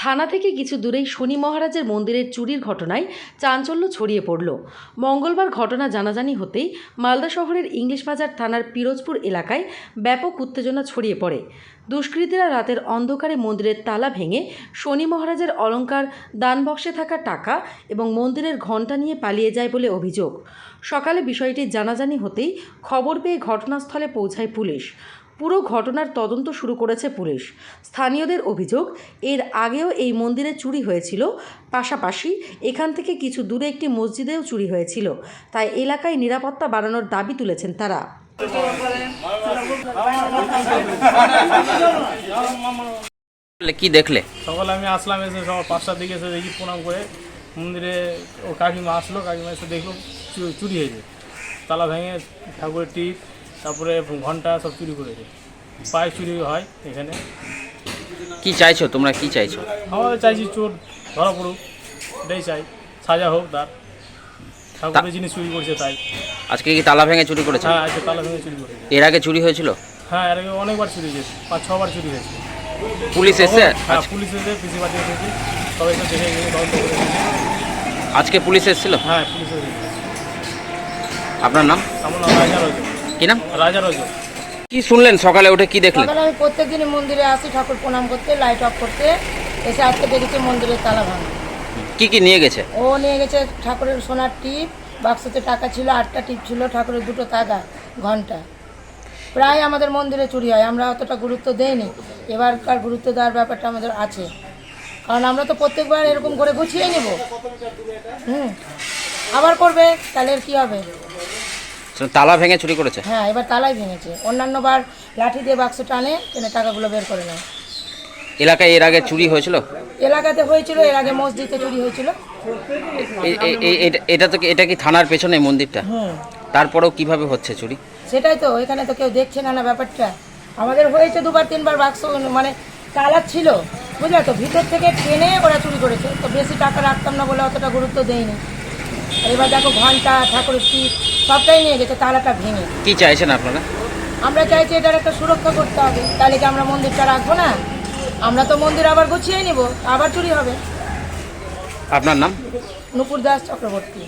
থানা থেকে কিছু দূরেই শনি মহারাজের মন্দিরের চুরির ঘটনায় চাঞ্চল্য ছড়িয়ে পড়ল। মঙ্গলবার ঘটনা জানাজানি হতেই মালদা শহরের ইংলিশ বাজার থানার পিরোজপুর এলাকায় ব্যাপক উত্তেজনা ছড়িয়ে পড়ে। দুষ্কৃতীরা রাতের অন্ধকারে মন্দিরের তালা ভেঙে শনি মহারাজের অলংকার, দানবক্সে থাকা টাকা এবং মন্দিরের ঘণ্টা নিয়ে পালিয়ে যায় বলে অভিযোগ। সকালে বিষয়টি জানাজানি হতেই খবর পেয়ে ঘটনাস্থলে পৌঁছায় পুলিশ। পুরো ঘটনার তদন্ত শুরু করেছে পুলিশ। স্থানীয়দের অভিযোগ, এর আগেও এই মন্দিরে চুরি হয়েছিল, পাশাপাশি এখান থেকে কিছু দূরে একটি মসজিদেও চুরি হয়েছিল। তাই এলাকায় নিরাপত্তা বাড়ানোর দাবি তুলেছেন তারা। কি দেখলে? সকালে আমি আসলাম, এসে সকাল 5টার দিকে এসে দেখি প্রণাম করে মন্দিরে ও কাকিমা আসলো, কাকিমা এসে দেখলো চুরি হয়েছে। তালা ভেঙে ঠাকুরের টিপ, তারপরে ঘন্টা সব চুরি করেছে। পায়ে চুরি হয় এখানে। কি চাইছো তোমরা, কি চাইছো? আমরা চাইছি চোর ধরা পড়ুক, এটাই চাই, সাজা হোক তার। ঠাকুরের জিনিস চুরি করছে তাই। আজকে কি তালা ভেঙে চুরি করেছে? হ্যাঁ, আজকে তালা ভেঙে চুরি করেছে। এর আগে চুরি হয়েছিল? হ্যাঁ, এর আগে অনেকবার চুরি হয়েছে, 5-6 বার চুরি হয়েছে। পুলিশ এসে? হ্যাঁ, পুলিশ এসে পিসি পাঠিয়ে এসেছে, সবাই তো দেখে গিয়ে তদন্ত করে এসেছে। আজকে পুলিশ এসেছিল? হ্যাঁ, পুলিশ এসেছে। আপনার নাম? আমার নাম রাজা রজক। কি নাম? রাজা রজক। কি শুনলেন সকালে উঠে, কি দেখলেন? সকালে আমি প্রত্যেকদিনই মন্দিরে আসি ঠাকুর প্রণাম করতে, লাইট অফ করতে। এসে আজকে দেখেছি মন্দিরের তালা ভাঙা। কি কি নিয়ে গেছে? ও নিয়ে গেছে ঠাকুরের সোনার টিপ, বাক্সতে টাকা ছিল, 8টা টিপ ছিল, ঠাকুরের 2টো তাগা, ঘন্টা। প্রায় আমাদের মন্দিরে চুরি হয়, আমরা অতটা গুরুত্ব দেইনি। এবারকার গুরুত্ব দেওয়ার ব্যাপারটা আমাদের আছে, কারণ আমরা তো প্রত্যেকবার এরকম করে গুছিয়ে নেব। আবার করবে, তাহলে কি হবে? তালা ভেঙে চুরি করেছে? হ্যাঁ, এবার তালাই ভেঙেছে। অন্যান্যবার লাঠি দিয়ে বাক্স টানে, টেনে টাকাগুলো বের করে নেয়। এলাকায় এর আগে চুরি হয়েছিল? এলাকাতে হয়েছিল, এর আগে মসজিদে চুরি হয়েছিল। এটা কি থানার পেছনে মন্দিরটা? তারপরেও কিভাবে হচ্ছে চুরি? সেটাই তো, এখানে তো কেউ দেখছে না ব্যাপারটা। আমাদের হয়েছে 2-3বার বাক্স, মানে তালা ছিল, বুঝলে তো, ভিতর থেকে টেনে ওরা চুরি করেছে। তো বেশি টাকা রাখতাম না বলে অতটা গুরুত্ব দেয়নি। আর এবার দেখো ঘন্টা, ঠাকুরের টিপ সবটাই নিয়ে গেছে তালাটা ভেঙে। কি চাইছেন আপনারা? আমরা চাইছি এটার একটা সুরক্ষা করতে হবে, তাহলে কি আমরা মন্দিরটা রাখবো না? আমরা তো মন্দির আবার গুছিয়ে নিব, আবার চুরি হবে। আপনার নাম? নুপুর দাস চক্রবর্তী।